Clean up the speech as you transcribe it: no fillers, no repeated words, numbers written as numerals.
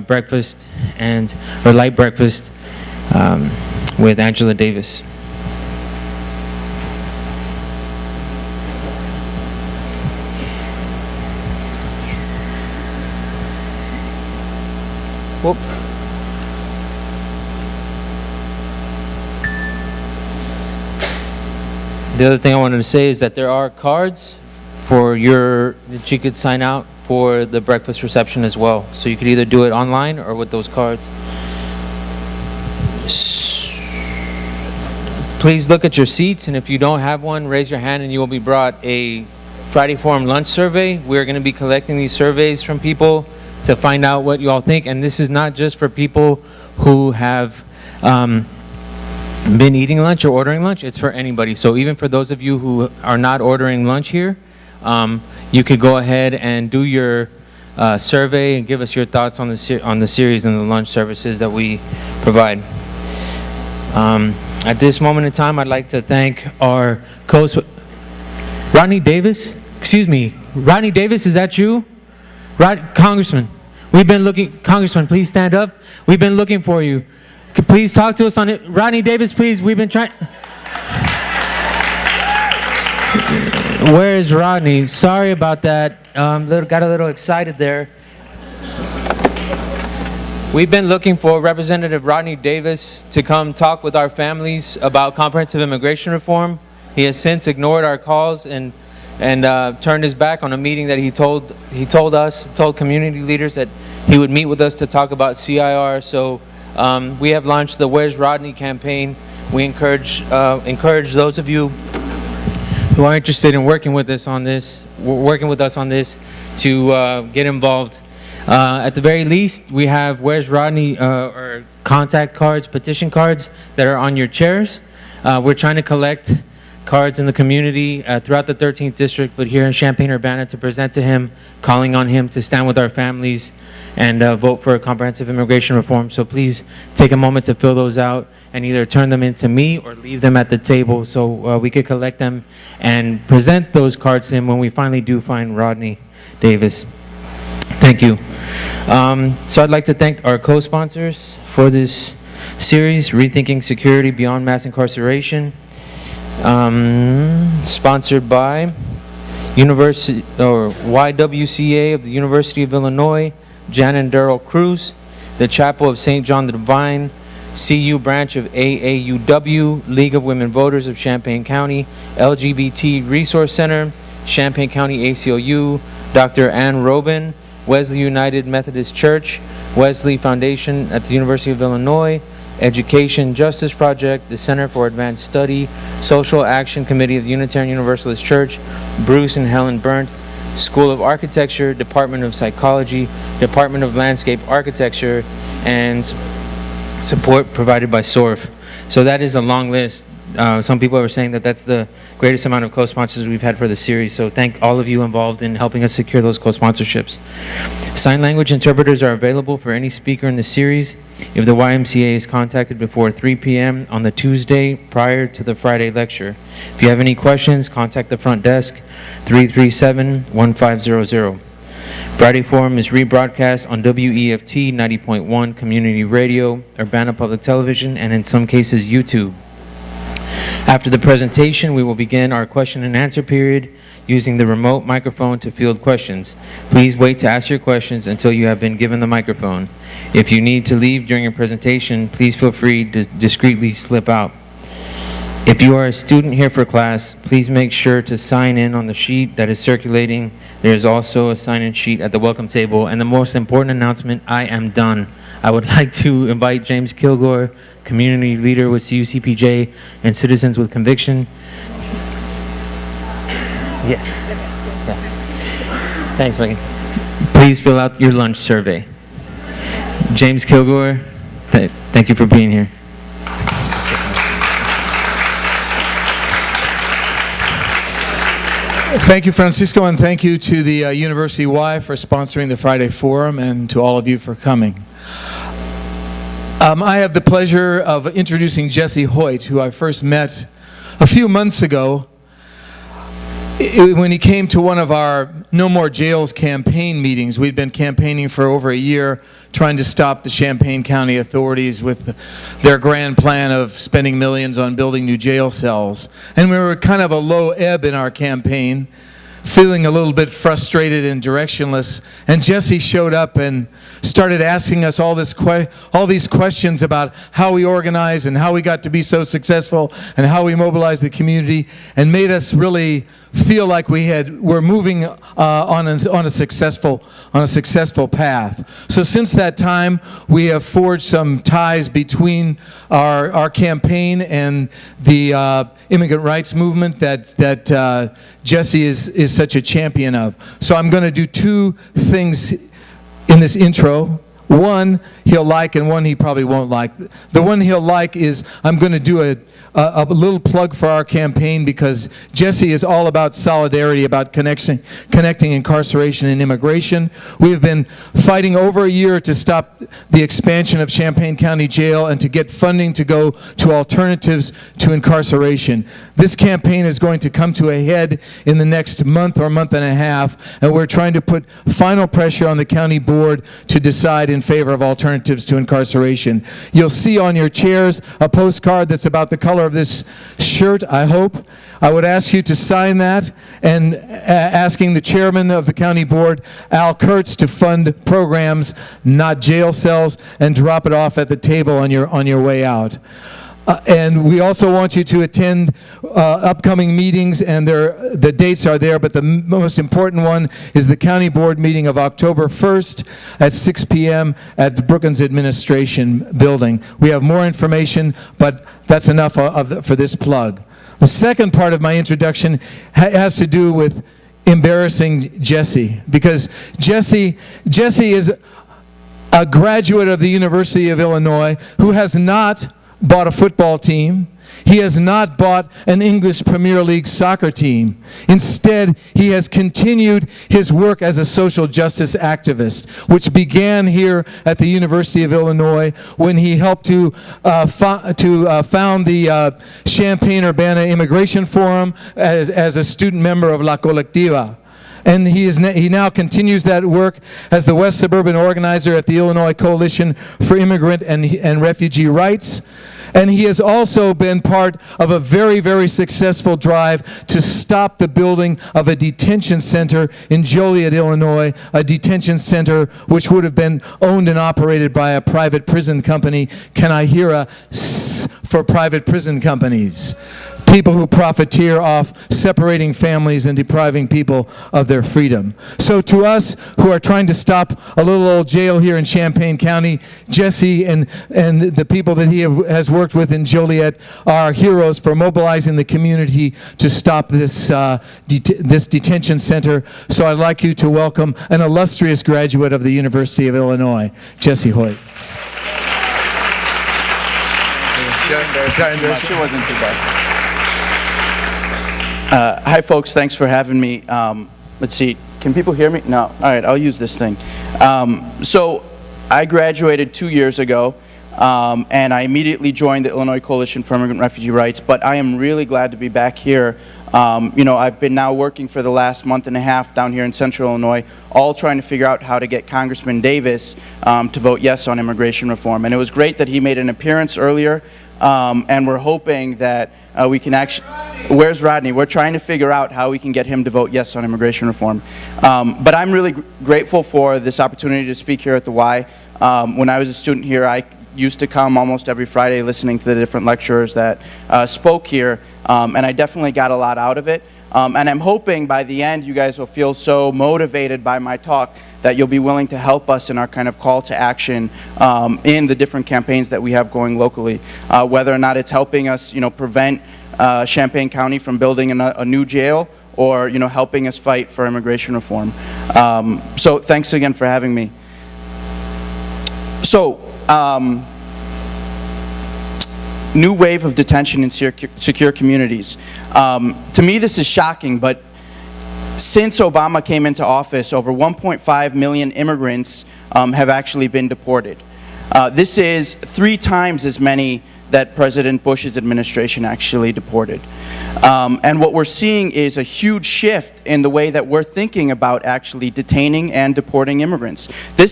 breakfast or light breakfast with Angela Davis. Whoop. The other thing I wanted to say is that there are cards that you could sign out for the breakfast reception as well. So you could either do it online or with those cards. Please look at your seats, and if you don't have one, raise your hand and you will be brought a Friday Forum lunch survey. We're going to be collecting these surveys from people to find out what you all think, and this is not just for people who have been eating lunch or ordering lunch. It's for anybody. So even for those of you who are not ordering lunch here, you could go ahead and do your survey and give us your thoughts on the series and the lunch services that we provide. At this moment in time, I'd like to thank our Rodney Davis. Excuse me, Rodney Davis, is that you? Congressman, Congressman, please stand up. We've been looking for you. Please talk to us on it. Rodney Davis, please, we've been trying. Where is Rodney? Sorry about that. Got a little excited there. We've been looking for Representative Rodney Davis to come talk with our families about comprehensive immigration reform. He has since ignored our calls and turned his back on a meeting that he told community leaders that he would meet with us to talk about CIR. So we have launched the Where's Rodney campaign. We encourage those of you who are interested in working with us on this to get involved. At the very least, we have Where's Rodney or contact cards, petition cards that are on your chairs. We're trying to collect cards in the community throughout the 13th district, but here in Champaign-Urbana to present to him, calling on him to stand with our families and vote for a comprehensive immigration reform. So please take a moment to fill those out and either turn them into me or leave them at the table so we could collect them and present those cards to him when we finally do find Rodney Davis. Thank you. So I'd like to thank our co-sponsors for this series, Rethinking Security Beyond Mass Incarceration, sponsored by YWCA of the University of Illinois, Jan and Daryl Cruz, the Chapel of St. John the Divine, CU branch of AAUW, League of Women Voters of Champaign County, LGBT Resource Center, Champaign County ACLU, Dr. Ann Robin, Wesley United Methodist Church, Wesley Foundation at the University of Illinois, Education Justice Project, the Center for Advanced Study, Social Action Committee of the Unitarian Universalist Church, Bruce and Helen Berndt, School of Architecture, Department of Psychology, Department of Landscape Architecture, and support provided by SORF. So that is a long list. Some people are saying that that's the greatest amount of co-sponsors we've had for the series. So thank all of you involved in helping us secure those co-sponsorships. Sign language interpreters are available for any speaker in the series if the YMCA is contacted before 3 p.m. on the Tuesday prior to the Friday lecture. If you have any questions, contact the front desk, 337-1500. Friday Forum is rebroadcast on WEFT 90.1 Community Radio, Urbana Public Television, and in some cases YouTube. After the presentation, we will begin our question and answer period using the remote microphone to field questions. Please wait to ask your questions until you have been given the microphone. If you need to leave during your presentation, please feel free to discreetly slip out. If you are a student here for class, please make sure to sign in on the sheet that is circulating. There is also a sign-in sheet at the welcome table. And the most important announcement, I am done. I would like to invite James Kilgore, community leader with CUCPJ and Citizens with Conviction. Yes. Yeah. Thanks, Megan. Please fill out your lunch survey. James Kilgore, thank you for being here. Thank you, Francisco, and thank you to the University Y for sponsoring the Friday Forum and to all of you for coming. I have the pleasure of introducing Jessie Hoyt, who I first met a few months ago when he came to one of our No More Jails campaign meetings. We'd been campaigning for over a year, trying to stop the Champaign County authorities with their grand plan of spending millions on building new jail cells. And we were kind of a low ebb in our campaign, feeling a little bit frustrated and directionless, and Jessie showed up and started asking us all these questions about how we organize and how we got to be so successful and how we mobilized the community, and made us really feel like we're moving on a successful path. So since that time, we have forged some ties between our campaign and the immigrant rights movement that Jessie is such a champion of. So I'm going to do two things in this intro. One he'll like and one he probably won't like. The one he'll like is I'm going to do a little plug for our campaign, because Jessie is all about solidarity, about connecting incarceration and immigration. We have been fighting over a year to stop the expansion of Champaign County Jail and to get funding to go to alternatives to incarceration. This campaign is going to come to a head in the next month or month and a half, and we're trying to put final pressure on the county board to decide in favor of alternatives to incarceration. You'll see on your chairs a postcard that's about the color of this shirt, I hope. I would ask you to sign that, and asking the chairman of the county board, Al Kurtz, to fund programs, not jail cells, and drop it off at the table on your way out. And we also want you to attend upcoming meetings, and the dates are there, but the most important one is the county board meeting of October 1st at 6 p.m. at the Brookings Administration Building. We have more information, but that's enough for this plug. The second part of my introduction has to do with embarrassing Jessie, because Jessie is a graduate of the University of Illinois who has not bought a football team. He has not bought an English Premier League soccer team. Instead, he has continued his work as a social justice activist, which began here at the University of Illinois when he helped to found the Champaign-Urbana Immigration Forum as a student member of La Colectiva. And he now continues that work as the West Suburban organizer at the Illinois Coalition for Immigrant and Refugee Rights. And he has also been part of a very, very successful drive to stop the building of a detention center in Joliet, Illinois, a detention center which would have been owned and operated by a private prison company. Can I hear a S for private prison companies? People who profiteer off separating families and depriving people of their freedom. So to us who are trying to stop a little old jail here in Champaign County, Jessie and the people that he has worked with in Joliet are heroes for mobilizing the community to stop this detention center. So I'd like you to welcome an illustrious graduate of the University of Illinois, Jessie Hoyt. It wasn't too bad. Hi folks, thanks for having me. Let's see, can people hear me? No, all right, I'll use this thing. So I graduated 2 years ago, and I immediately joined the Illinois Coalition for Immigrant and Refugee Rights, but I am really glad to be back here. I've been now working for the last month and a half down here in Central Illinois, all trying to figure out how to get Congressman Davis to vote yes on immigration reform. And it was great that he made an appearance earlier, and we're hoping that we can actually... Where's Rodney? We're trying to figure out how we can get him to vote yes on immigration reform. But I'm really grateful for this opportunity to speak here at the Y. When I was a student here, I used to come almost every Friday listening to the different lecturers that spoke here, and I definitely got a lot out of it. And I'm hoping by the end you guys will feel so motivated by my talk that you'll be willing to help us in our kind of call to action in the different campaigns that we have going locally. Whether or not it's helping us, prevent Champaign County from building a new jail, or helping us fight for immigration reform. So thanks again for having me. So new wave of detention in secure communities. To me this is shocking, but since Obama came into office, over 1.5 million immigrants have actually been deported. This is 3 times as many that President Bush's administration actually deported. And what we're seeing is a huge shift in the way that we're thinking about actually detaining and deporting immigrants. This